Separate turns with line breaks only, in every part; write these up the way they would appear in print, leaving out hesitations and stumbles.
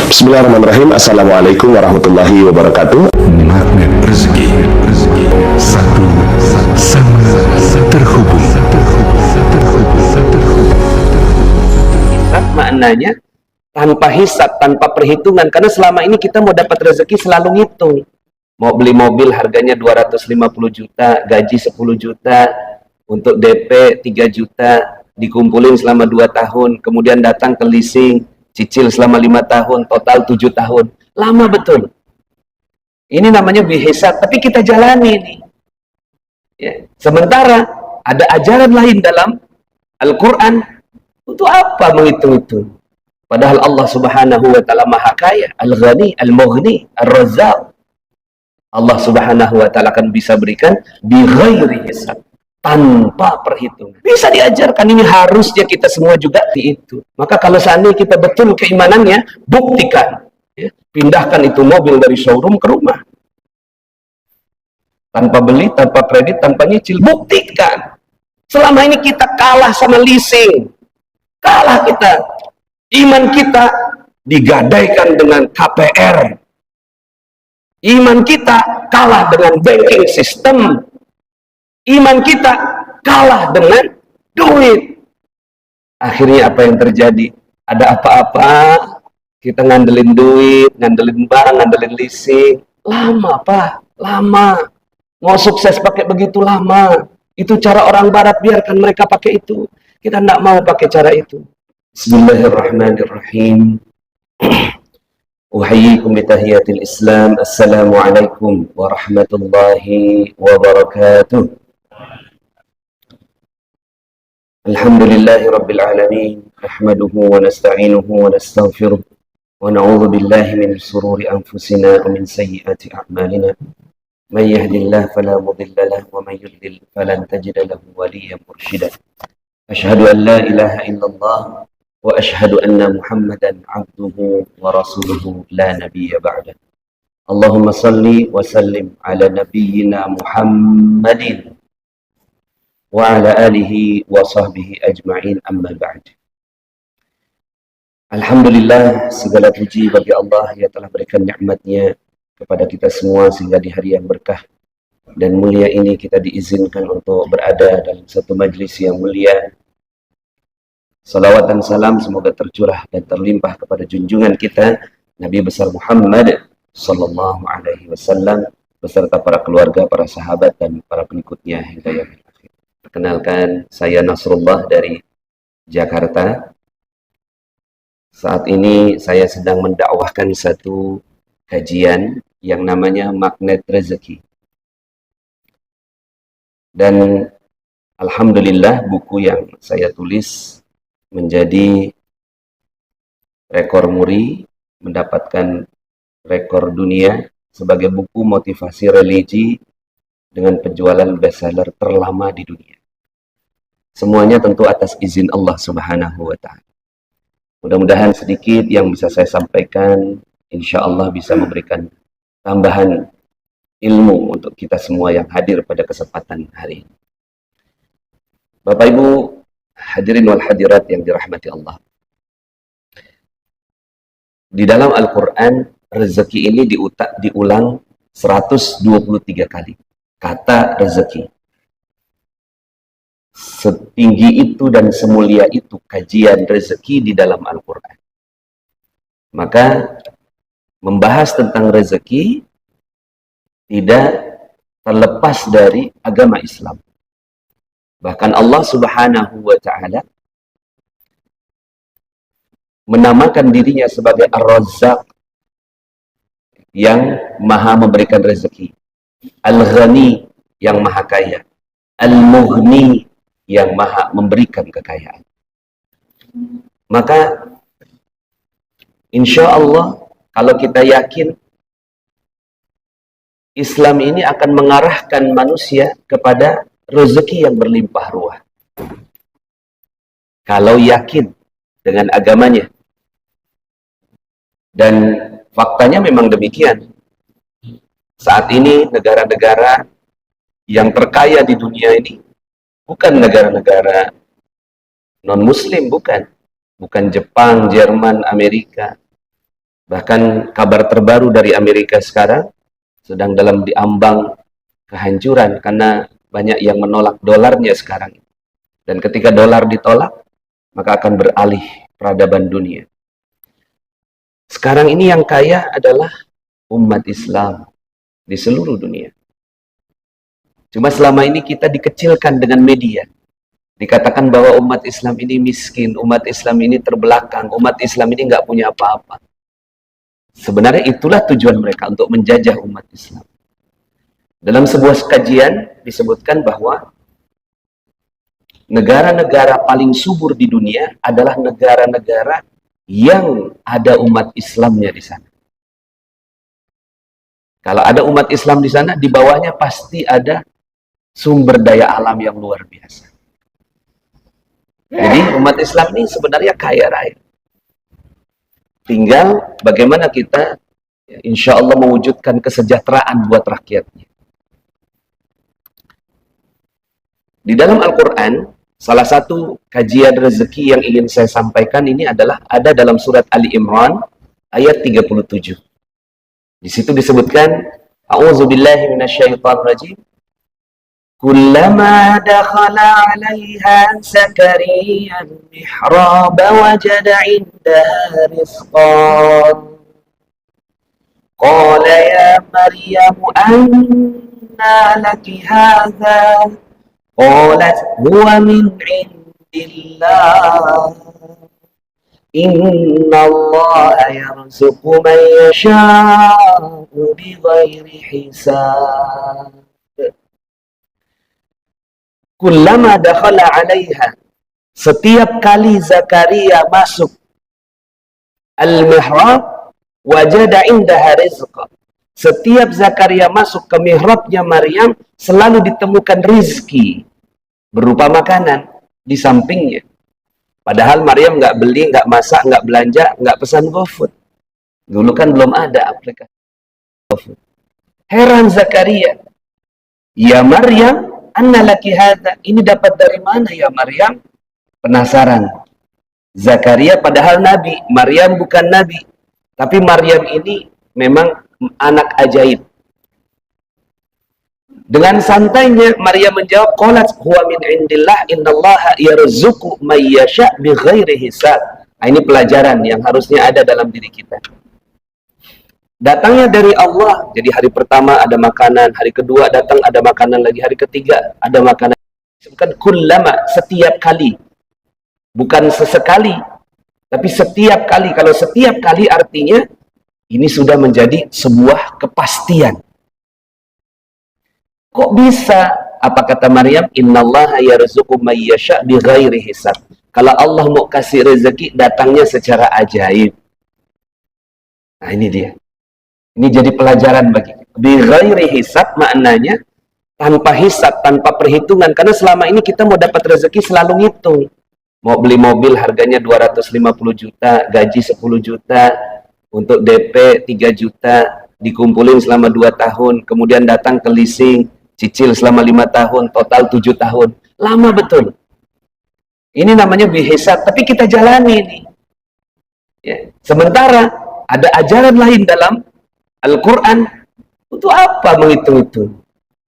Bismillahirrahmanirrahim. Assalamualaikum warahmatullahi wabarakatuh.
Magnet rezeki, satu sama terhubung.
Hisab maknanya tanpa hisab, tanpa perhitungan. Karena selama ini kita mau dapat rezeki selalu ngitung. Mau beli mobil harganya 250 juta, gaji 10 juta, untuk DP 3 juta, dikumpulin selama 2 tahun, kemudian datang ke leasing, cicil selama 5 tahun, total 7 tahun. Lama betul. Ini namanya bihisab, tapi kita jalani nih. Ya. Sementara ada ajaran lain dalam Al-Quran, untuk apa menghitung itu? Padahal Allah Subhanahu wa Ta'ala Maha Kaya, Al-Ghani, Al-Mughni, Ar-Razzaq. Allah Subhanahu wa Ta'ala akan bisa berikan bi ghairi hisab, tanpa perhitungan. Bisa diajarkan, ini harusnya kita semua juga di itu. Maka kalau seandainya kita betul keimanannya, buktikan. Ya. Pindahkan itu mobil dari showroom ke rumah. Tanpa beli, tanpa kredit, tanpa nyicil. Buktikan. Selama ini kita kalah sama leasing. Kalah kita. Iman kita digadaikan dengan KPR. Iman kita kalah dengan banking system. Iman kita kalah dengan duit. Akhirnya apa yang terjadi? Ada apa-apa, kita ngandelin duit, ngandelin bank, ngandelin leasing. Lama, Pak. Lama. Mau sukses pakai begitu lama. Itu cara orang barat, biarkan mereka pakai itu. Kita tidak mau pakai cara itu. Bismillahirrahmanirrahim. Uhayyikum bitahiyatil Islam. Assalamualaikum warahmatullahi wabarakatuh. Alhamdulillahi rabbil alamin. Nahmaduhu wa nasta'inuhu wa nastaghfiruh. Wa na'udzu billahi min shururi anfusina wa min sayyiati a'malina. Man yahdihillahu fala mudilla lahu wa man yudlil falan tajida lahu waliyyan mursyida. Asyhadu an la ilaha illallah wa asyhadu anna Muhammadan 'abduhu wa rasuluhu la nabiyya ba'da. Allahumma salli wa sallim ala nabiyyina Muhammadin wa ala alihi wa sahbihi ajma'in, amma ba'd. Alhamdulillah, segala puji bagi Allah yang telah berikan nikmat-Nya kepada kita semua sehingga di hari yang berkah dan mulia ini kita diizinkan untuk berada dalam satu majlis yang mulia. Salawat dan salam semoga tercurah dan terlimpah kepada junjungan kita Nabi besar Muhammad sallallahu alaihi wasallam beserta para keluarga, para sahabat dan para pengikutnya hingga yaumil akhir. Perkenalkan, saya Nasrullah dari Jakarta. Saat ini saya sedang mendakwahkan satu kajian yang namanya Magnet Rezeki. Dan alhamdulillah buku yang saya tulis menjadi rekor muri, mendapatkan rekor dunia sebagai buku motivasi religi dengan penjualan bestseller terlama di dunia. Semuanya tentu atas izin Allah Subhanahu wa Ta'ala. Mudah-mudahan sedikit yang bisa saya sampaikan, insya Allah bisa memberikan tambahan ilmu untuk kita semua yang hadir pada kesempatan hari ini. Bapak Ibu hadirin wal hadirat yang dirahmati Allah. Di dalam Al-Quran, rezeki ini diulang 123 kali. Kata rezeki. Setinggi itu dan semulia itu kajian rezeki di dalam Al-Quran. Maka membahas tentang rezeki tidak terlepas dari agama Islam. Bahkan Allah Subhanahu wa Ta'ala menamakan dirinya sebagai Ar-Razzaq, yang maha memberikan rezeki, Al-Ghani, yang maha kaya, Al-Mughni, yang maha memberikan kekayaan. Maka insya Allah kalau kita yakin Islam ini akan mengarahkan manusia kepada rezeki yang berlimpah ruah. Kalau yakin dengan agamanya. Dan faktanya memang demikian. Saat ini negara-negara yang terkaya di dunia ini bukan negara-negara non-muslim, bukan. Bukan Jepang, Jerman, Amerika. Bahkan kabar terbaru dari Amerika sekarang sedang dalam diambang kehancuran karena banyak yang menolak dolarnya sekarang. Dan ketika dolar ditolak, maka akan beralih peradaban dunia. Sekarang ini yang kaya adalah umat Islam di seluruh dunia. Cuma selama ini kita dikecilkan dengan media. Dikatakan bahwa umat Islam ini miskin, umat Islam ini terbelakang, umat Islam ini nggak punya apa-apa. Sebenarnya itulah tujuan mereka untuk menjajah umat Islam. Dalam sebuah kajian disebutkan bahwa negara-negara paling subur di dunia adalah negara-negara yang ada umat Islamnya di sana. Kalau ada umat Islam di sana, di bawahnya pasti ada sumber daya alam yang luar biasa. Jadi umat Islam ini sebenarnya kaya raya. Tinggal bagaimana kita insya Allah mewujudkan kesejahteraan buat rakyatnya. Di dalam Al-Quran, salah satu kajian rezeki yang ingin saya sampaikan ini adalah ada dalam surat Ali Imran ayat 37. Di situ disebutkan, A'udzubillahi minasyaitonirrajim. Kullama dakhala 'alaiha Zakariya al-mihrab wajada 'indaha rizqan. Qala ya Maryam anna laki hadha? Qalat huwa min 'indillah. Inna Allah yarzuqu man yasha'u bighairi hisab. Kullama dakhala 'alaiha, setiap kali Zakaria masuk al-mihrab wajada indaha rizqa. Setiap Zakaria masuk ke mihrabnya Maryam selalu ditemukan rizki berupa makanan di sampingnya. Padahal Maryam nggak beli, nggak masak, nggak belanja, nggak pesan GoFood. Dulu kan belum ada aplikasi GoFood. Heran Zakaria, ya Maryam, anna laki hadza, ini dapat dari mana ya Maryam? Penasaran. Zakaria padahal nabi, Maryam bukan nabi. Tapi Maryam ini memang anak ajaib. Dengan santainya Maryam menjawab, qalat huwa min indillah innallaha yarzuqu may yasha bighairi hisab. Nah, ini pelajaran yang harusnya ada dalam diri kita. Datangnya dari Allah. Jadi hari pertama ada makanan, hari kedua datang ada makanan lagi, hari ketiga ada makanan. Bukan kullama, setiap kali. Bukan sesekali, tapi setiap kali. Kalau setiap kali artinya ini sudah menjadi sebuah kepastian. Kok bisa? Apa kata Maryam? Innallaha yarzuqu may yasha bighairi hisab. Kalau Allah mau kasih rezeki, datangnya secara ajaib. Nah, ini dia. Ini jadi pelajaran bagi kita. Bighairi hisab maknanya tanpa hisab, tanpa perhitungan. Karena selama ini kita mau dapat rezeki selalu ngitung. Mau beli mobil harganya 250 juta, gaji 10 juta, untuk DP 3 juta, dikumpulin selama 2 tahun, kemudian datang ke leasing, cicil selama 5 tahun, total 7 tahun. Lama betul. Ini namanya bihisab, tapi kita jalani ini. Ya. Sementara ada ajaran lain dalam Al-Quran, untuk apa menghitung itu?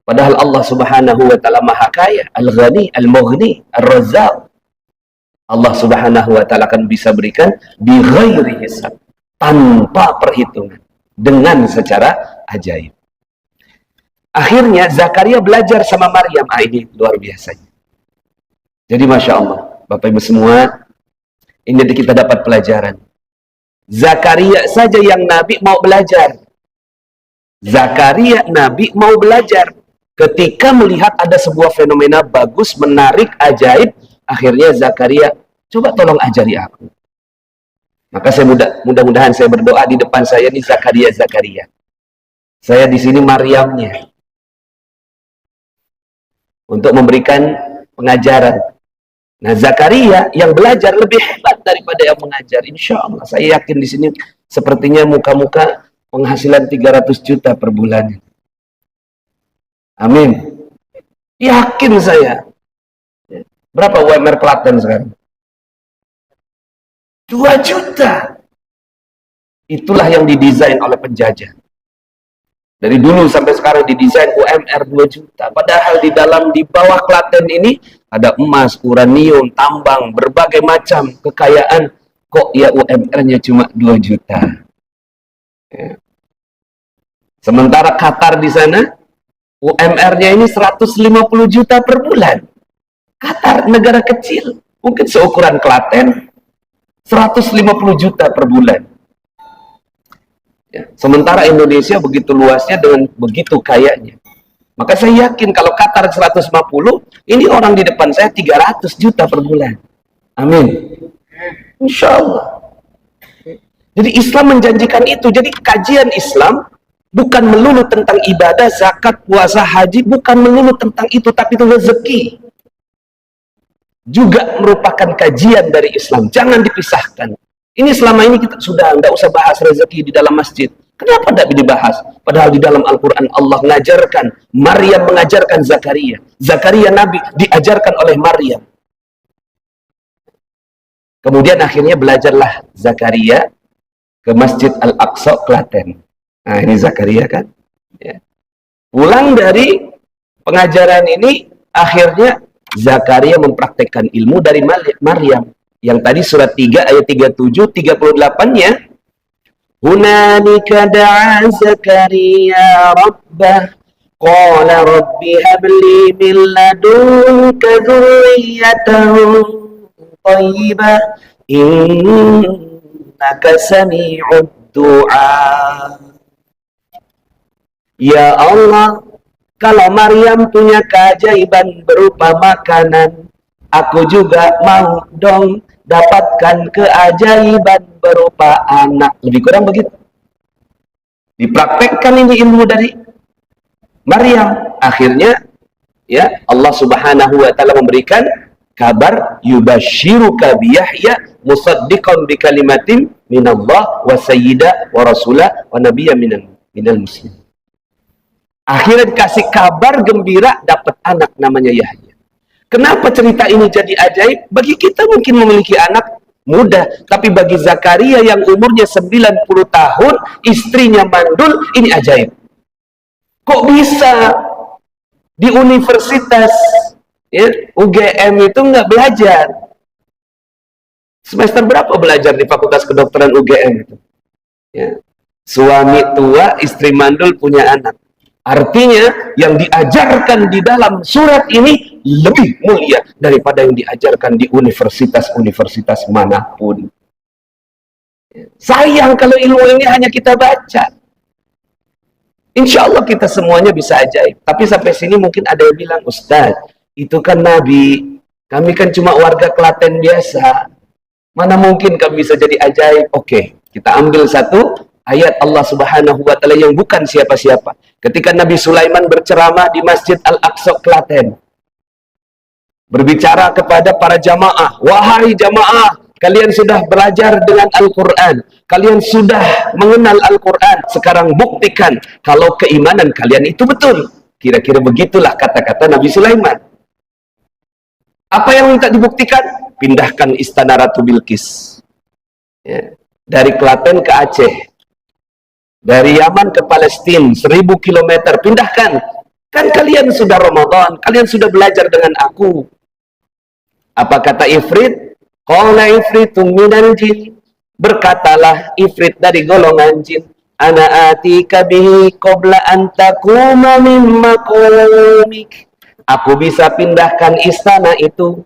Padahal Allah Subhanahu wa ta'ala Maha Kaya, Al-Ghani, Al-Mughni, Ar-Razzaq. Allah Subhanahu wa ta'ala akan bisa berikan bighairi hisab, tanpa perhitungan, dengan secara ajaib. Akhirnya Zakaria belajar sama Maryam. Ini luar biasa. Jadi Masya Allah, Bapak Ibu semua, ini kita dapat pelajaran. Zakaria saja yang Nabi mau belajar. Zakaria Nabi mau belajar. Ketika melihat ada sebuah fenomena bagus, menarik, ajaib, akhirnya Zakaria, coba tolong ajari aku. Maka saya mudah-mudahan saya berdoa di depan saya ini Zakaria. Saya di sini Maryamnya. Untuk memberikan pengajaran. Nah, Zakaria yang belajar lebih hebat daripada yang mengajar. Insya Allah, saya yakin di sini sepertinya muka-muka penghasilan 300 juta per bulan. Amin. Yakin saya. Berapa UMR Klaten sekarang? 2 juta. Itulah yang didesain oleh penjajah. Dari dulu sampai sekarang didesain UMR 2 juta. Padahal di bawah Klaten ini ada emas, uranium, tambang, berbagai macam kekayaan. Kok ya UMR-nya cuma 2 juta? Ya. Sementara Qatar di sana, UMR-nya ini 150 juta per bulan. Qatar, negara kecil, mungkin seukuran Klaten, 150 juta per bulan. Ya. Sementara Indonesia begitu luasnya dengan begitu kayanya. Maka saya yakin kalau Qatar 150, ini orang di depan saya 300 juta per bulan. Amin. Insya Allah. Jadi Islam menjanjikan itu. Jadi kajian Islam bukan melulu tentang ibadah, zakat, puasa, haji, bukan melulu tentang itu, tapi itu rezeki. Juga merupakan kajian dari Islam. Jangan dipisahkan. Ini selama ini kita sudah nggak usah bahas rezeki di dalam masjid. Kenapa tidak dibahas? Padahal di dalam Al-Quran Allah mengajarkan, Maryam mengajarkan Zakaria. Zakaria Nabi diajarkan oleh Maryam. Kemudian akhirnya belajarlah Zakaria ke Masjid Al-Aqsa, Klaten. Nah ini Zakaria kan. Ya. Pulang dari pengajaran ini, akhirnya Zakaria mempraktekkan ilmu dari Maryam. Yang tadi surat 3 ayat 37, 38-nya. Hunalika da'a Zakaria rabbah. Qala rabbi habli min ladunka dzurriyyatan thayyibah. Innaka sami'ud du'a. Ya Allah, kalau Maryam punya keajaiban berupa makanan, aku juga mau dong dapatkan keajaiban berupa anak. Lebih kurang begitu. Dipraktekkan ini ilmu dari Maryam. Akhirnya ya Allah Subhanahu wa taala memberikan kabar, yubashiruka bi Yahya musaddiqan bi kalimatin minallah wa sayyida wa rasulah wa nabiyya minal muslimin. Akhirnya dikasih kabar gembira dapat anak namanya Yahya. Kenapa cerita ini jadi ajaib? Bagi kita mungkin memiliki anak mudah, tapi bagi Zakaria yang umurnya 90 tahun, istrinya mandul, ini ajaib. Kok bisa di universitas ya, UGM itu nggak belajar? Semester berapa belajar di Fakultas Kedokteran UGM itu? Ya. Suami tua, istri mandul, punya anak. Artinya yang diajarkan di dalam surat ini lebih mulia daripada yang diajarkan di universitas-universitas manapun. Sayang kalau ilmu ini hanya kita baca. Insya Allah kita semuanya bisa ajaib. Tapi sampai sini mungkin ada yang bilang, Ustaz, itu kan Nabi. Kami kan cuma warga Klaten biasa. Mana mungkin kami bisa jadi ajaib? Oke, kita ambil satu ayat Allah Subhanahu wa taala yang bukan siapa-siapa. Ketika Nabi Sulaiman berceramah di Masjid Al-Aqsa Klaten, berbicara kepada para jamaah, wahai jamaah, kalian sudah belajar dengan Al-Quran, kalian sudah mengenal Al-Quran, sekarang buktikan kalau keimanan kalian itu betul. Kira-kira begitulah kata-kata Nabi Sulaiman. Apa yang minta dibuktikan? Pindahkan istana Ratu Bilqis ya, dari Klaten ke Aceh, dari Yaman ke Palestina, 1000 km, pindahkan. Kan kalian sudah Ramadan, kalian sudah belajar dengan aku. Apa kata Ifrit? Qala Ifritum minal jin. Berkatalah Ifrit dari golongan jin, ana atika bihi qabla an takuma min maqamik. Aku bisa pindahkan istana itu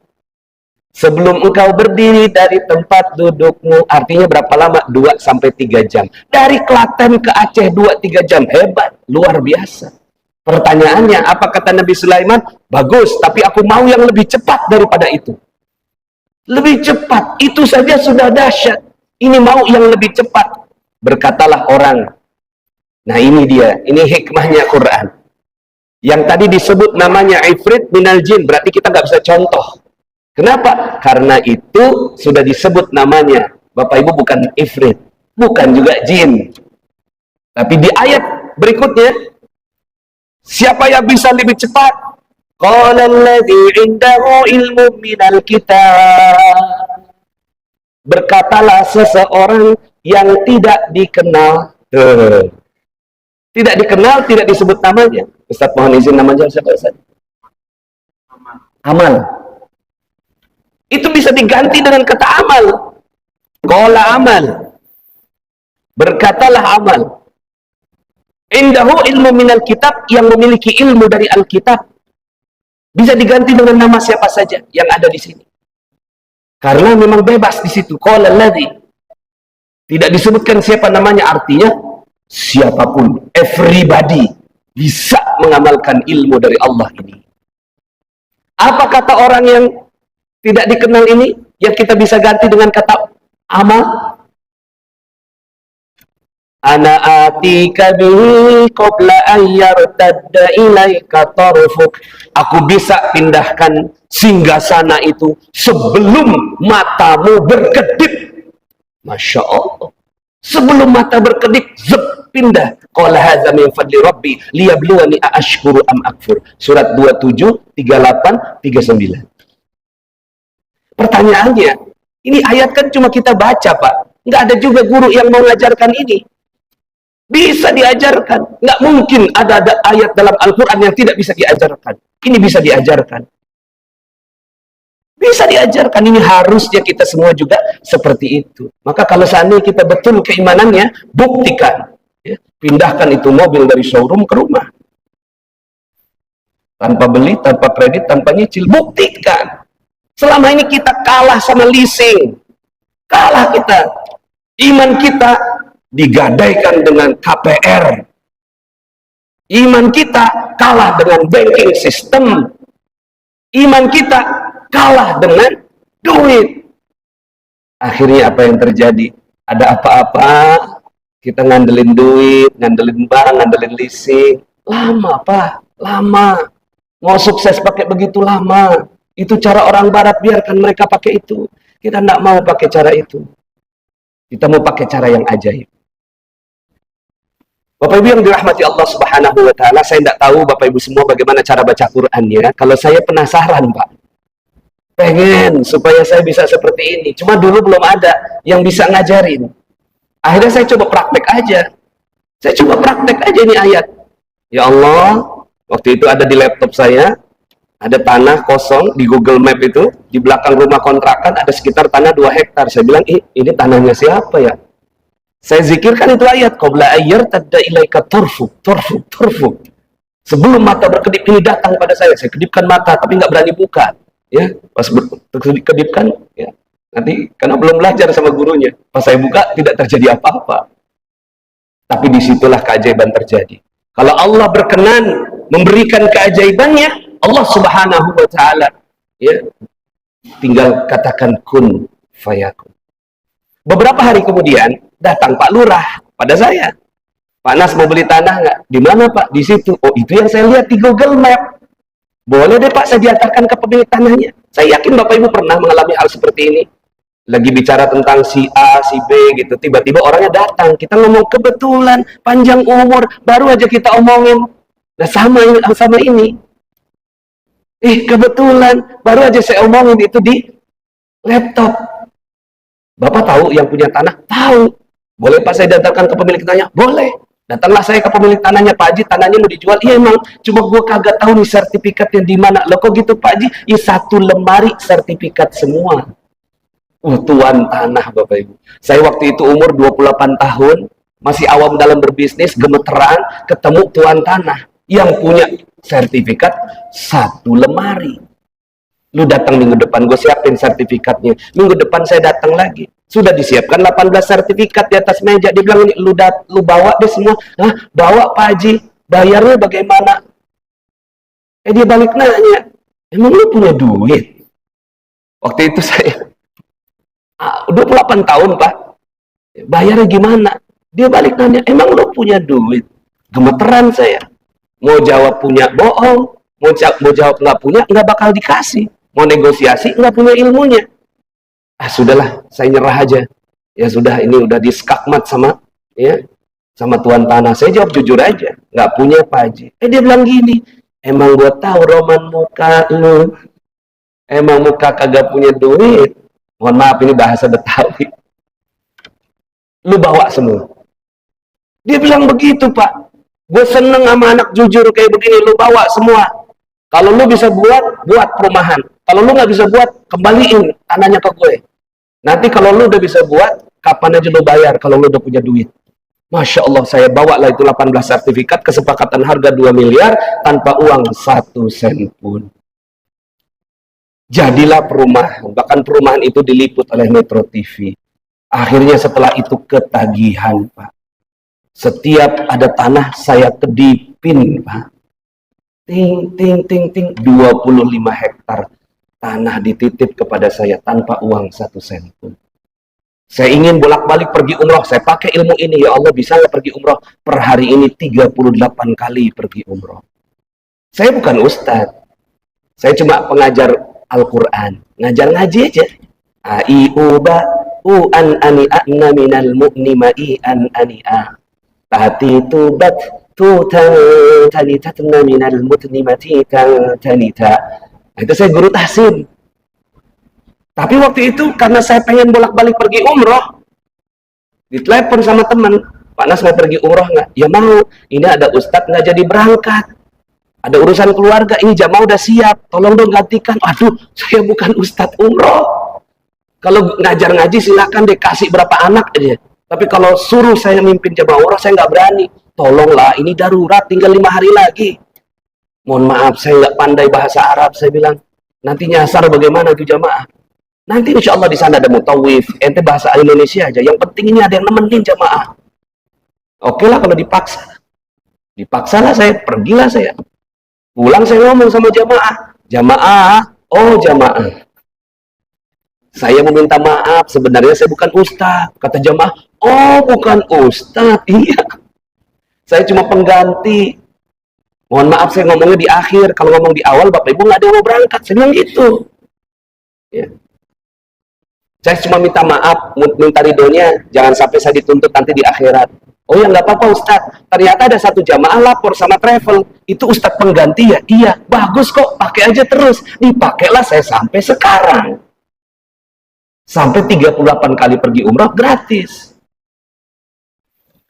sebelum engkau berdiri dari tempat dudukmu. Artinya berapa lama? 2-3 jam. Dari Klaten ke Aceh 2-3 jam. Hebat, luar biasa. Pertanyaannya, apa kata Nabi Sulaiman? Bagus, tapi aku mau yang lebih cepat daripada itu. Lebih cepat, itu saja sudah dahsyat. Ini mau yang lebih cepat. Berkatalah orang. Nah ini dia, ini hikmahnya Quran. Yang tadi disebut namanya Ifrit minal jin, berarti kita nggak bisa contoh. Kenapa? Karena itu sudah disebut namanya. Bapak Ibu bukan Ifrit, bukan juga jin. Tapi di ayat berikutnya, siapa yang bisa lebih cepat? Qala alladzi 'indahu ilmu minal kitab. Berkatalah seseorang yang tidak dikenal. Tidak dikenal, tidak disebut namanya. Ustaz mohon izin namanya siapa Ustaz? Amal. Itu bisa diganti dengan kata amal. Qala amal. Berkatalah amal. Indahu ilmu minal kitab, yang memiliki ilmu dari Alkitab. Bisa diganti dengan nama siapa saja yang ada di sini. Karena memang bebas di situ. Qala alladzi. Tidak disebutkan siapa namanya, artinya siapapun, everybody bisa mengamalkan ilmu dari Allah ini. Apa kata orang yang tidak dikenal ini yang kita bisa ganti dengan kata amal? Ana atika bihi qabla an yartadda ilaika tarfuk. Aku bisa pindahkan singgasana itu sebelum matamu berkedip. Masya Allah. Sebelum mata berkedip, pindah. Qala hadza min fadli rabbi liyabluwani aashkuru am akfur. Surat 27, 38, 39. Pertanyaannya, ini ayat kan cuma kita baca, Pak. Nggak ada juga guru yang mau mengajarkan ini. Bisa diajarkan. Nggak mungkin ada ayat dalam Al-Quran yang tidak bisa diajarkan. Ini bisa diajarkan. Bisa diajarkan, ini harusnya kita semua juga seperti itu. Maka kalau seandainya kita betul keimanannya, buktikan. Ya, pindahkan itu mobil dari showroom ke rumah. Tanpa beli, tanpa kredit, tanpa nyicil. Buktikan. Selama ini kita kalah sama leasing. Kalah kita. Iman kita digadaikan dengan KPR. Iman kita kalah dengan banking system. Iman kita kalah dengan duit. Akhirnya apa yang terjadi? Ada apa-apa, kita ngandelin duit, ngandelin bank, ngandelin leasing. Lama, Pak. Lama. Mau sukses pakai begitu lama. Itu cara orang barat, biarkan mereka pakai itu. Kita tidak mau pakai cara itu. Kita mau pakai cara yang ajaib. Bapak Ibu yang dirahmati Allah Subhanahu wa Ta'ala, saya tidak tahu Bapak Ibu semua bagaimana cara baca Qurannya. Kalau saya penasaran, Pak. Pengen supaya saya bisa seperti ini. Cuma dulu belum ada yang bisa ngajarin. Akhirnya saya coba praktek aja. Saya coba praktek aja ini ayat. Ya Allah, waktu itu ada di laptop saya, ada tanah kosong di Google Map itu, di belakang rumah kontrakan ada sekitar tanah 2 hektar. Saya bilang, ini tanahnya siapa ya? Saya zikirkan itu ayat. Qabla ayyar tadda ilaika turfuk, turfuk, turfuk. Sebelum mata berkedip ini datang pada saya kedipkan mata, tapi nggak berani buka. Ya, pas kedipkan, ya, nanti karena belum belajar sama gurunya, pas saya buka tidak terjadi apa-apa. Tapi disitulah keajaiban terjadi. Kalau Allah berkenan memberikan keajaibannya, Allah Subhanahu wa Ta'ala, ya, tinggal katakan kun fayakun. Beberapa hari kemudian datang Pak Lurah pada saya. Pak Nas mau beli tanah nggak? Di mana Pak? Di situ. Oh, itu yang saya lihat di Google Map. Boleh deh Pak, saya diantarkan ke pemilik tanahnya. Saya yakin Bapak Ibu pernah mengalami hal seperti ini. Lagi bicara tentang si A, si B gitu. Tiba-tiba orangnya datang. Kita ngomong kebetulan, panjang umur, baru aja kita omongin. Nah sama ini. Kebetulan, baru aja saya omongin itu di laptop. Bapak tahu yang punya tanah? Tahu. Boleh Pak saya diantarkan ke pemilik tanahnya? Boleh. Datanglah saya ke pemilik tanahnya, Pak Haji, tanahnya mau dijual. Iya emang, cuma gue kagak tahu nih sertifikatnya di mana. Loh kok gitu Pak Haji? Ya satu lemari sertifikat semua. Tuan tanah Bapak Ibu. Saya waktu itu umur 28 tahun, masih awam dalam berbisnis, gemeteran, ketemu tuan tanah yang punya sertifikat satu lemari. Lu datang minggu depan, gue siapin sertifikatnya. Minggu depan saya datang lagi. Sudah disiapkan 18 sertifikat di atas meja. Dia bilang, ini lu bawa deh semua. Hah? Bawa Pak Haji. Bayarnya bagaimana? Dia balik nanya, emang lu punya duit? Waktu itu saya 28 tahun Pak. Bayarnya gimana? Dia balik nanya, emang lu punya duit? Gemeteran saya. Mau jawab punya, bohong. Mau jawab nggak punya, nggak bakal dikasih. Mau negosiasi, nggak punya ilmunya. Sudahlah, saya nyerah aja. Ya sudah, ini udah diskakmat sama tuan tanah. Saya jawab jujur aja, nggak punya Pak Haji. Dia bilang gini, emang gua tahu roman muka lu. Emang muka kagak punya duit. Mohon maaf, ini bahasa Betawi. lu bawa semua. Dia bilang begitu, Pak. Gue seneng sama anak jujur kayak begini, lu bawa semua. Kalau lu bisa buat perumahan. Kalau lu nggak bisa buat, kembaliin tanahnya ke gue. Nanti kalau lu udah bisa buat, kapan aja lu bayar kalau lu udah punya duit. Masya Allah, saya bawa lah itu 18 sertifikat, kesepakatan harga 2 miliar, tanpa uang 1 sen pun. Jadilah perumahan, bahkan perumahan itu diliput oleh Metro TV. Akhirnya setelah itu ketagihan, Pak. Setiap ada tanah saya kedipin, Pak. Ting, ting, ting, ting. 25 hektar tanah dititip kepada saya tanpa uang 1 sen pun. Saya ingin bolak-balik pergi umroh. Saya pakai ilmu ini. Ya Allah, bisa nggak pergi umroh? Per hari ini 38 kali pergi umroh. Saya bukan ustadz. Saya cuma pengajar Al-Quran. Ngajar ngaji aja. Ai uba u an ani a'na minal mu'ni ma'i an ani a. Tati tubat tutan tanitatna minal mutni mati tanita. Itu saya guru tahsin. Tapi waktu itu karena saya pengen bolak-balik pergi umroh, ditelepon sama teman, Pak Nas mau pergi umroh nggak? Ya mau. Ini ada ustadz nggak jadi berangkat. Ada urusan keluarga, ini jamaah udah siap. Tolong dong gantikan. Aduh, saya bukan ustadz umroh. Kalau ngajar ngaji silakan deh, kasih berapa anak aja. Tapi kalau suruh saya mimpin jamaah umroh, saya nggak berani. Tolonglah, ini darurat, tinggal 5 hari lagi. Mohon maaf, saya nggak pandai bahasa Arab. Saya bilang, nanti nyasar bagaimana itu jamaah? Nanti insya Allah di sana ada mutawif, ente bahasa Indonesia aja. Yang penting ini ada yang nemenin jamaah. Oke lah kalau dipaksa. Dipaksa lah saya, pergilah saya. Pulang saya ngomong sama jamaah. Jamaah, oh jamaah. Saya meminta maaf, sebenarnya saya bukan ustaz. Kata jamaah, oh bukan ustaz. Iya. Saya cuma pengganti. Mohon maaf saya ngomongnya di akhir. Kalau ngomong di awal, Bapak Ibu nggak ada yang mau berangkat. Saya bilang gitu. Ya. Saya cuma minta maaf, minta ridhonya, jangan sampai saya dituntut nanti di akhirat. Oh ya nggak apa-apa Ustadz, ternyata ada satu jamaah lapor sama travel, itu Ustadz pengganti ya? Iya, bagus kok, pakai aja terus. Dipakailah saya sampai sekarang. Sampai 38 kali pergi umrah gratis.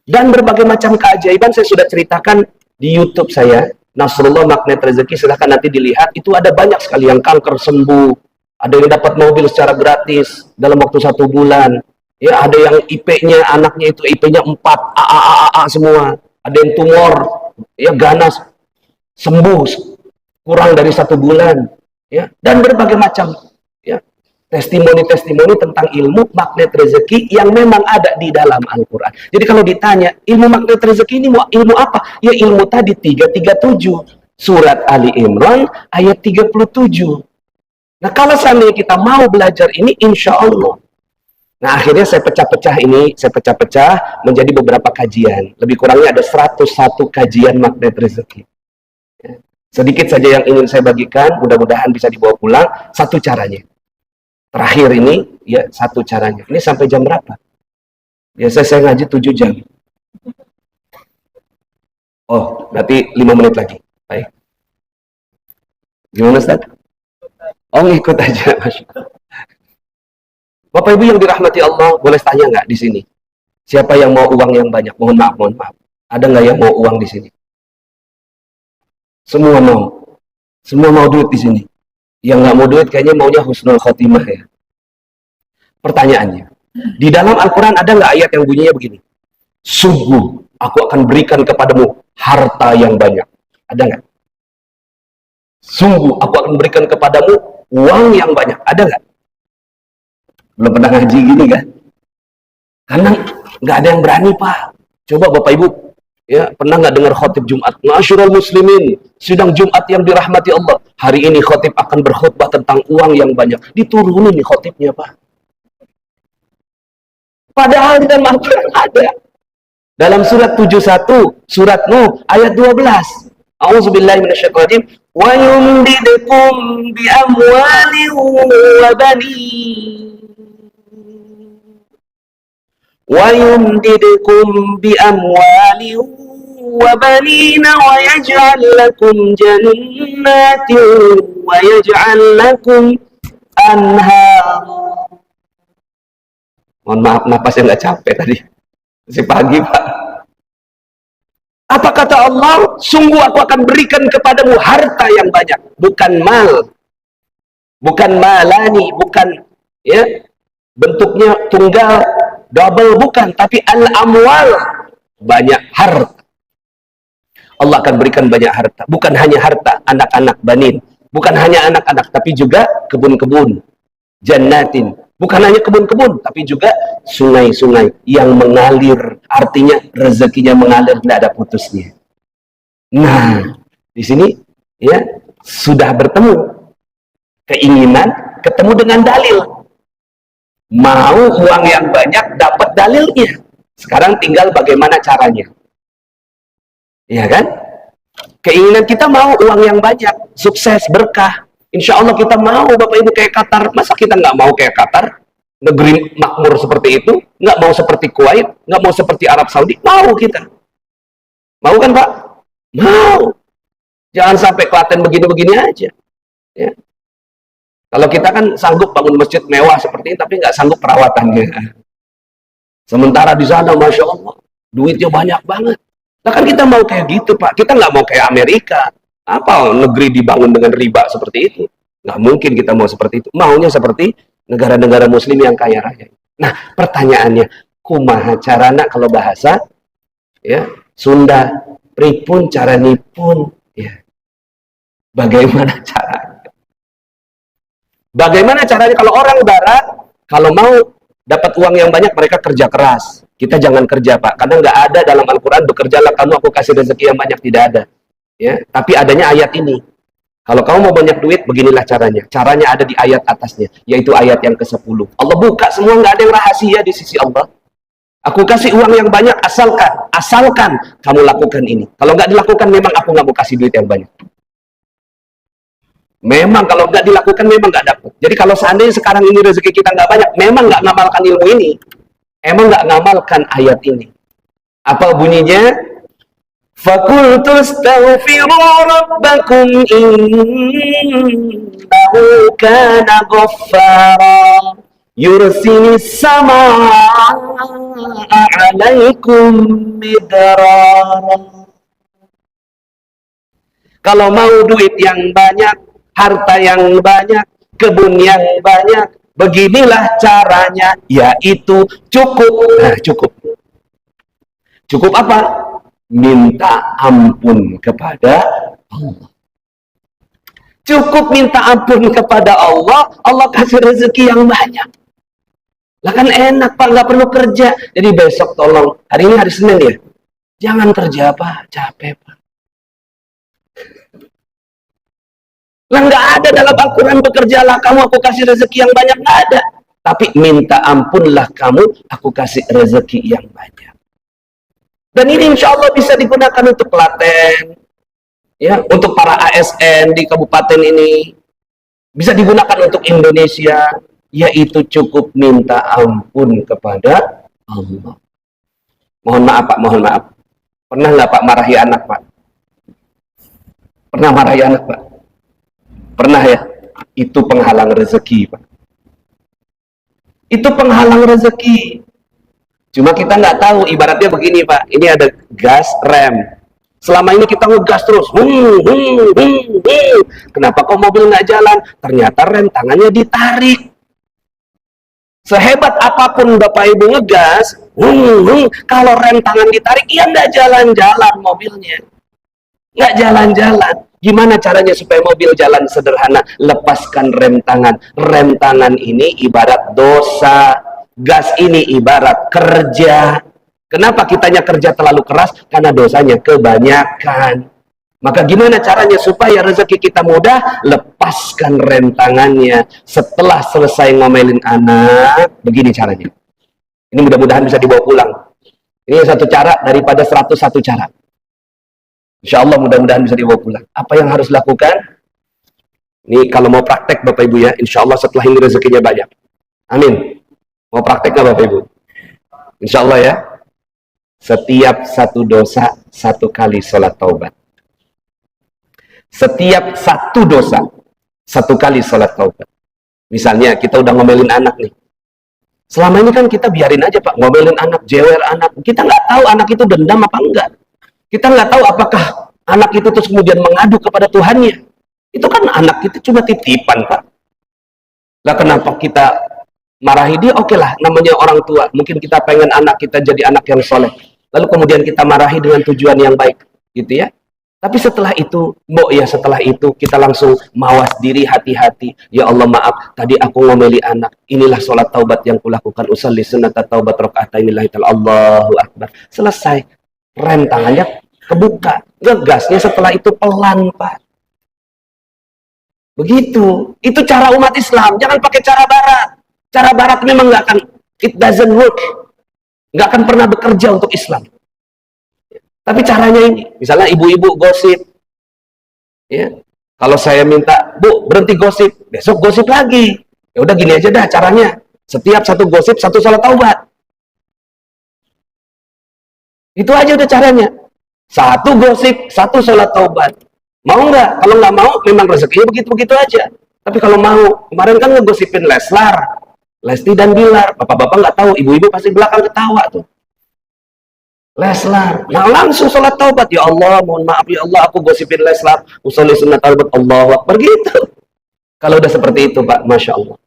Dan berbagai macam keajaiban saya sudah ceritakan di YouTube saya, Nasrullah Magnet Rezeki, silahkan nanti dilihat, itu ada banyak sekali yang kanker sembuh, ada yang dapat mobil secara gratis dalam waktu 1 bulan. Ya, ada yang IP-nya, anaknya itu IP-nya 4, A semua. Ada yang tumor, ya ganas, sembuh, kurang dari 1 bulan. Ya, dan berbagai macam ya, testimoni-testimoni tentang ilmu magnet rezeki yang memang ada di dalam Al-Quran. Jadi kalau ditanya, ilmu magnet rezeki ini ilmu apa? Ya ilmu tadi 337. Surat Ali Imran ayat 37. Nah kalau seandainya kita mau belajar ini, insya Allah. Nah akhirnya saya pecah-pecah ini, saya pecah-pecah menjadi beberapa kajian. Lebih kurangnya ada 101 kajian magnet rezeki. Sedikit saja yang ingin saya bagikan, mudah-mudahan bisa dibawa pulang. Satu caranya. Terakhir ini, ya satu caranya. Ini sampai jam berapa? Biasa saya ngaji 7 jam. Oh, berarti 5 menit lagi. Baik. Gimana Ustaz? Oh, ngikut aja. Bapak Ibu yang dirahmati Allah, boleh tanya nggak di sini? Siapa yang mau uang yang banyak? Mohon maaf. Ada nggak yang mau uang di sini? Semua mau. Semua mau duit di sini. Yang nggak mau duit kayaknya maunya husnul khotimah ya. Pertanyaannya, di dalam Al-Quran ada nggak ayat yang bunyinya begini? Sungguh, aku akan berikan kepadamu harta yang banyak. Ada nggak? Sungguh, aku akan berikan kepadamu uang yang banyak. Ada nggak? Belum pernah ngaji gini kan? Karena nggak ada yang berani Pak. Coba Bapak Ibu, ya pernah nggak dengar khotib Jumat? Ma'asyiral muslimin, sidang Jumat yang dirahmati Allah. Hari ini khotib akan berkhutbah tentang uang yang banyak. Diturunin nih khotibnya Pak. Padahal di dalam Al-Quran ada. Dalam surat 71, surat Nuh ayat 12. A'udzubillahi minasyaitonir rajim. Wa yumdidukum bi amwalin wa banin. Wa yumdidukum bi amwalin wa banin wa yaj'al lakum jannatin wa yaj'al lakum anhar. Mohon maaf, napasnya nggak capek tadi. Masih pagi, Pak. Apa kata Allah? Sungguh aku akan berikan kepadamu harta yang banyak. Bukan mal. Bukan malani. Bukan ya bentuknya tunggal, double, bukan. Tapi al-amwal. Banyak harta. Allah akan berikan banyak harta. Bukan hanya harta anak-anak banin. Bukan hanya anak-anak. Tapi juga kebun-kebun. Jannatin. Bukan hanya kebun-kebun, tapi juga sungai-sungai yang mengalir. Artinya rezekinya mengalir, tidak ada putusnya. Nah, di sini ya sudah bertemu keinginan, ketemu dengan dalil. Mau uang yang banyak, dapat dalilnya. Sekarang tinggal bagaimana caranya. Ya kan? Keinginan kita mau uang yang banyak, sukses, berkah. Insya Allah kita mau Bapak Ibu kayak Qatar. Masa kita nggak mau kayak Qatar? Negeri makmur seperti itu. Nggak mau seperti Kuwait. Nggak mau seperti Arab Saudi. Mau kita. Mau kan Pak? Mau. Jangan sampai Klaten begini-begini aja. Ya. Kalau kita kan sanggup bangun masjid mewah seperti ini, tapi nggak sanggup perawatannya. Sementara di sana, Masya Allah, duitnya banyak banget. Nah kan kita mau kayak gitu Pak. Kita nggak mau kayak Amerika. Apa negeri dibangun dengan riba seperti itu? Nggak mungkin kita mau seperti itu. Maunya seperti negara-negara muslim yang kaya raya. Nah, pertanyaannya, kumaha carana kalau bahasa ya Sunda, pripun caranipun ya. Bagaimana caranya? Bagaimana caranya kalau orang barat kalau mau dapat uang yang banyak mereka kerja keras. Kita jangan kerja Pak, karena nggak ada dalam Al-Quran bekerjalah kamu aku kasih rezeki yang banyak, tidak ada. Ya, tapi adanya ayat ini. Kalau kamu mau banyak duit, beginilah caranya. Caranya ada di ayat atasnya, yaitu ayat yang ke-10. Allah buka semua, nggak ada yang rahasia di sisi Allah. Aku kasih uang yang banyak, asalkan kamu lakukan ini. Kalau nggak dilakukan, memang aku nggak mau kasih duit yang banyak. Memang kalau nggak dilakukan, memang nggak dapat. Jadi kalau seandainya sekarang ini rezeki kita nggak banyak, memang nggak ngamalkan ilmu ini. Emang nggak ngamalkan ayat ini. Apa bunyinya? فَقُلْتُ اسْتَغْفِرُوا رَبَّكُمْ إِنَّهُ كَانَ غَفَّارًا يُرْسِلِ السَّمَاءَ عَلَيْكُمْ مِدْرَارًا. Kalau mau duit yang banyak, harta yang banyak, kebun yang banyak, beginilah caranya, yaitu cukup. Nah, cukup. Cukup apa? Minta ampun kepada Allah. Cukup minta ampun kepada Allah, Allah kasih rezeki yang banyak. Lah kan enak Pak, nggak perlu kerja. Jadi besok tolong, hari ini hari Senin ya, jangan kerja Pak, capek Pak. Lah nggak ada dalam Al-Quran bekerjalah kamu, aku kasih rezeki yang banyak, nggak ada. Tapi minta ampunlah kamu, aku kasih rezeki yang banyak. Dan ini insya Allah bisa digunakan untuk Klaten, ya, untuk para ASN di kabupaten ini, bisa digunakan untuk Indonesia, yaitu cukup minta ampun kepada Allah. Mohon maaf Pak, mohon maaf. Pernah nggak Pak marahi anak Pak? Pernah marahi anak Pak? Pernah ya? Itu penghalang rezeki Pak. Itu penghalang rezeki. Cuma kita nggak tahu, ibaratnya begini Pak, ini ada gas rem. Selama ini kita ngegas terus, kenapa kok mobil nggak jalan? Ternyata rem tangannya ditarik. Sehebat apapun Bapak Ibu ngegas, kalau rem tangan ditarik, ya nggak jalan-jalan mobilnya. Nggak jalan-jalan. Gimana caranya supaya mobil jalan? Sederhana, lepaskan rem tangan. Rem tangan ini ibarat dosa. Gas ini ibarat kerja. Kenapa kitanya kerja terlalu keras? Karena dosanya kebanyakan. Maka gimana caranya supaya rezeki kita mudah? Lepaskan rem tangannya. Setelah selesai ngomelin anak, begini caranya. Ini mudah-mudahan bisa dibawa pulang. Ini satu cara daripada 101 cara. Insya Allah mudah-mudahan bisa dibawa pulang. Apa yang harus lakukan? Ini kalau mau praktek Bapak Ibu ya, insya Allah setelah ini rezekinya banyak. Amin. Mau praktek nggak Bapak Ibu? Insya Allah ya. Setiap satu dosa, satu kali sholat taubat. Setiap satu dosa, satu kali sholat taubat. Misalnya kita udah ngomelin anak nih. Selama ini kan kita biarin aja Pak, ngomelin anak, jewer anak. Kita nggak tahu anak itu dendam apa enggak. Kita nggak tahu apakah anak itu terus kemudian mengadu kepada Tuhannya. Itu kan anak itu cuma titipan Pak. Lah kenapa kita marahi dia? Oke lah, namanya orang tua. Mungkin kita pengen anak kita jadi anak yang soleh. Lalu kemudian kita marahi dengan tujuan yang baik, gitu ya. Tapi setelah itu, setelah itu kita langsung mawas diri, hati-hati. Ya Allah maaf, tadi aku ngomeli anak. Inilah sholat taubat yang kulakukan. Usalli sunnata taubat rakaataini lillahi ta'ala. Allahu Akbar. Selesai. Rem tangannya kebuka. Ngegasnya setelah itu pelan, Pak. Begitu. Itu cara umat Islam. Jangan pakai cara barat. Cara barat memang nggak akan, it doesn't work. Nggak akan pernah bekerja untuk Islam. Tapi caranya ini, misalnya ibu-ibu gosip, ya. Kalau saya minta, Bu, berhenti gosip, besok gosip lagi. Ya udah gini aja dah caranya. Setiap satu gosip, satu sholat taubat. Itu aja udah caranya. Satu gosip, satu sholat taubat. Mau nggak? Kalau nggak mau, memang rezekinya begitu-begitu aja. Tapi kalau mau, kemarin kan ngegosipin Leslar, Lesti dan Bilar. Bapak-bapak nggak tahu, ibu-ibu pasti belakang ketawa tuh. Leslar, nah langsung sholat taubat. Ya Allah, mohon maaf ya Allah, aku gosipin Leslar, usolli sunnat taubat, Allahu Akbar, gitu. Kalau udah seperti itu Pak, Masya Allah,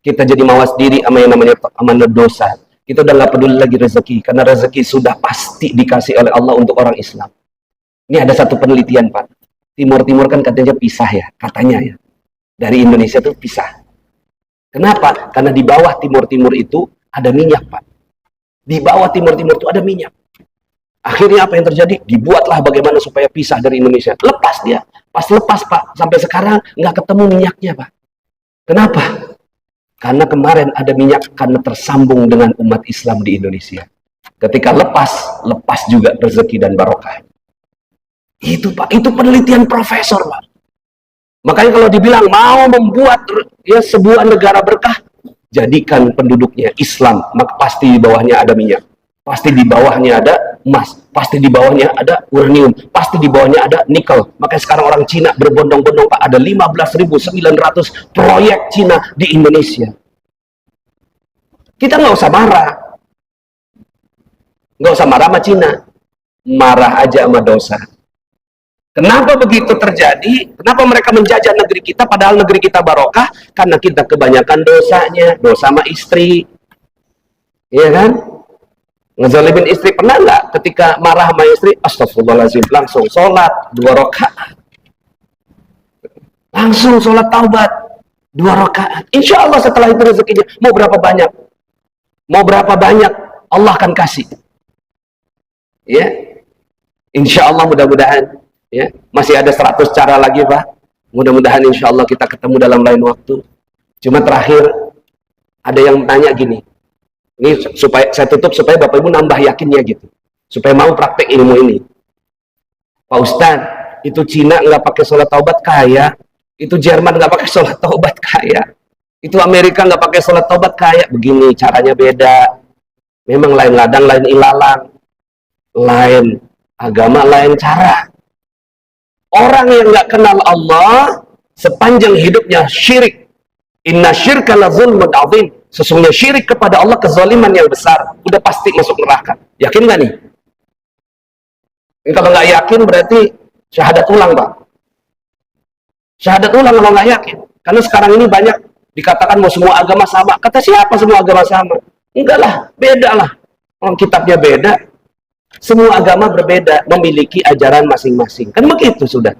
kita jadi mawas diri sama yang namanya amanah dosa. Kita udah nggak peduli lagi rezeki, karena rezeki sudah pasti dikasih oleh Allah untuk orang Islam. Ini ada satu penelitian Pak, Timur-Timur kan katanya pisah ya, katanya ya, dari Indonesia tuh pisah. Kenapa? Karena di bawah Timur-Timur itu ada minyak Pak. Di bawah Timur-Timur itu ada minyak. Akhirnya apa yang terjadi? Dibuatlah bagaimana supaya pisah dari Indonesia. Lepas dia. Pas lepas Pak, sampai sekarang nggak ketemu minyaknya Pak. Kenapa? Karena kemarin ada minyak karena tersambung dengan umat Islam di Indonesia. Ketika lepas juga rezeki dan barokah. Itu Pak, itu penelitian profesor Pak. Makanya kalau dibilang mau membuat ya sebuah negara berkah, jadikan penduduknya Islam, maka pasti di bawahnya ada minyak. Pasti di bawahnya ada emas, pasti di bawahnya ada uranium, pasti di bawahnya ada nikel. Makanya sekarang orang Cina berbondong-bondong Pak, ada 15.900 proyek Cina di Indonesia. Kita nggak usah marah, sama Cina, marah aja sama dosa. Kenapa begitu terjadi? Kenapa mereka menjajah negeri kita padahal negeri kita barokah? Karena kita kebanyakan dosanya, dosa sama istri, iya kan? Ngezalimin istri, pernah nggak ketika marah sama istri, astagfirullahaladzim, langsung sholat 2 rakaat, langsung sholat taubat 2 rakaat. Insya Allah setelah itu rezekinya mau berapa banyak Allah akan kasih, ya. Insya Allah, mudah-mudahan ya, masih ada 100 cara lagi Pak, mudah-mudahan insya Allah kita ketemu dalam lain waktu. Cuma terakhir ada yang tanya gini, ini supaya saya tutup supaya Bapak Ibu nambah yakinnya gitu, supaya mau praktek ilmu ini. Pak Ustadz, itu Cina nggak pakai sholat taubat kaya, itu Jerman nggak pakai sholat taubat kaya, itu Amerika nggak pakai sholat taubat kaya. Begini caranya beda, memang lain ladang lain ilalang, lain agama lain cara. Orang yang nggak kenal Allah sepanjang hidupnya syirik, inna syirka la zulmun adzim. Sesungguhnya syirik kepada Allah kezaliman yang besar, udah pasti masuk neraka. Yakin nggak nih? Kalau nggak yakin berarti syahadat ulang Pak. Syahadat ulang kalau nggak yakin. Karena sekarang ini banyak dikatakan bahwa semua agama sama. Kata siapa semua agama sama? Enggak lah, beda lah. Orang kitabnya beda. Semua agama berbeda, memiliki ajaran masing-masing. Kan begitu sudah.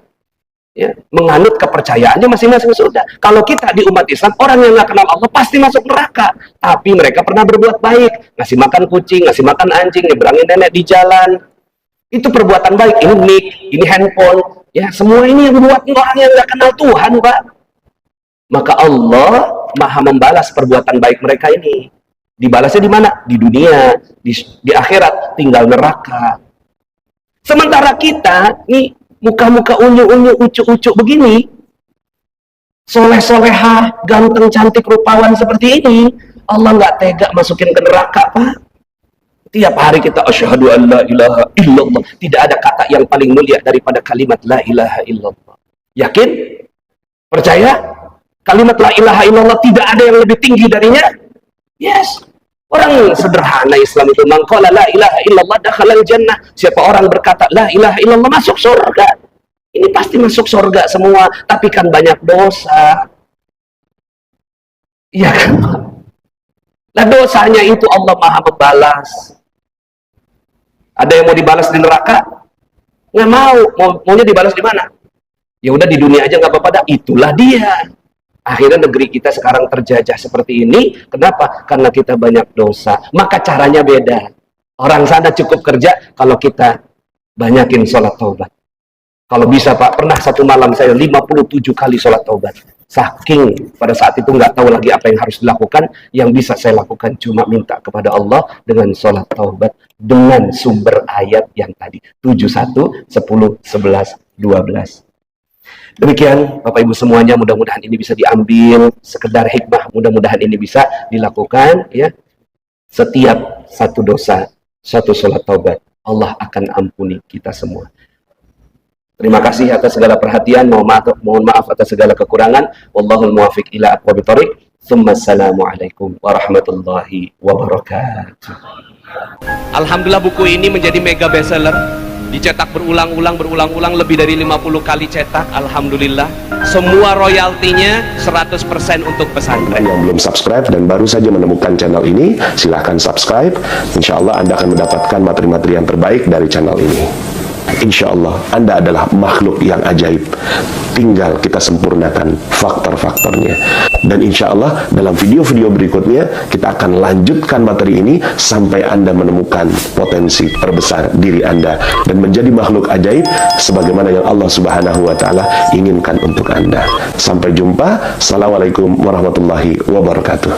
Ya, menganut kepercayaannya masing-masing sudah. Kalau kita di umat Islam, orang yang nggak kenal Allah pasti masuk neraka. Tapi mereka pernah berbuat baik, ngasih makan kucing, ngasih makan anjing, nyeberangin nenek di jalan. Itu perbuatan baik. Ini mic, ini handphone, ya semua ini yang buat orang yang nggak kenal Tuhan, Pak. Maka Allah Maha membalas perbuatan baik mereka ini. Dibalasnya di mana? Di dunia, di akhirat tinggal neraka. Sementara kita nih muka-muka unyu-unyu, ucuk-ucuk begini, soleh-solehah, ganteng, cantik, rupawan seperti ini, Allah nggak tega masukin ke neraka, Pak. Tiap hari kita asyhadu an la ilaha illallah. Tidak ada kata yang paling mulia daripada kalimat la ilaha illallah. Yakin? Percaya? Kalimat la ilaha illallah tidak ada yang lebih tinggi darinya? Yes. Memang sederhana Islam itu. Man qala la ilaha illallah dakhalal jannah. Siapa orang berkata la ilaha illallah masuk surga. Ini pasti masuk surga semua, tapi kan banyak dosa. Iya kan? Nah, dosanya itu Allah Maha membalas. Ada yang mau dibalas di neraka? Nggak mau. Maunya dibalas di mana? Ya udah di dunia aja nggak apa-apa dah. Itulah dia. Akhirnya negeri kita sekarang terjajah seperti ini. Kenapa? Karena kita banyak dosa. Maka caranya beda. Orang sana cukup kerja, kalau kita banyakin sholat taubat. Kalau bisa Pak, pernah satu malam saya 57 kali sholat taubat. Saking pada saat itu nggak tahu lagi apa yang harus dilakukan, yang bisa saya lakukan cuma minta kepada Allah dengan sholat taubat dengan sumber ayat yang tadi 71, 10, 11, 12. Demikian Bapak Ibu semuanya, mudah-mudahan ini bisa diambil sekedar hikmah, mudah-mudahan ini bisa dilakukan ya. Setiap satu dosa, satu sholat taubat, Allah akan ampuni kita semua. Terima kasih atas segala perhatian, mohon maaf atas segala kekurangan. Wallahul muwaffiq ila aqwamit thoriq. Assalamualaikum warahmatullahi wabarakatuh. Alhamdulillah buku ini menjadi mega bestseller. Dicetak berulang-ulang lebih dari 50 kali cetak. Alhamdulillah. Semua royaltinya 100% untuk pesantren.
Yang belum subscribe dan baru saja menemukan channel ini, silahkan subscribe. Insya Allah Anda akan mendapatkan materi-materi yang terbaik dari channel ini. Insya Allah Anda adalah makhluk yang ajaib. Tinggal kita sempurnakan faktor-faktornya. Dan insya Allah dalam video-video berikutnya kita akan lanjutkan materi ini sampai Anda menemukan potensi terbesar diri Anda dan menjadi makhluk ajaib sebagaimana yang Allah Subhanahu wa Ta'ala inginkan untuk Anda. Sampai jumpa. Assalamualaikum warahmatullahi wabarakatuh.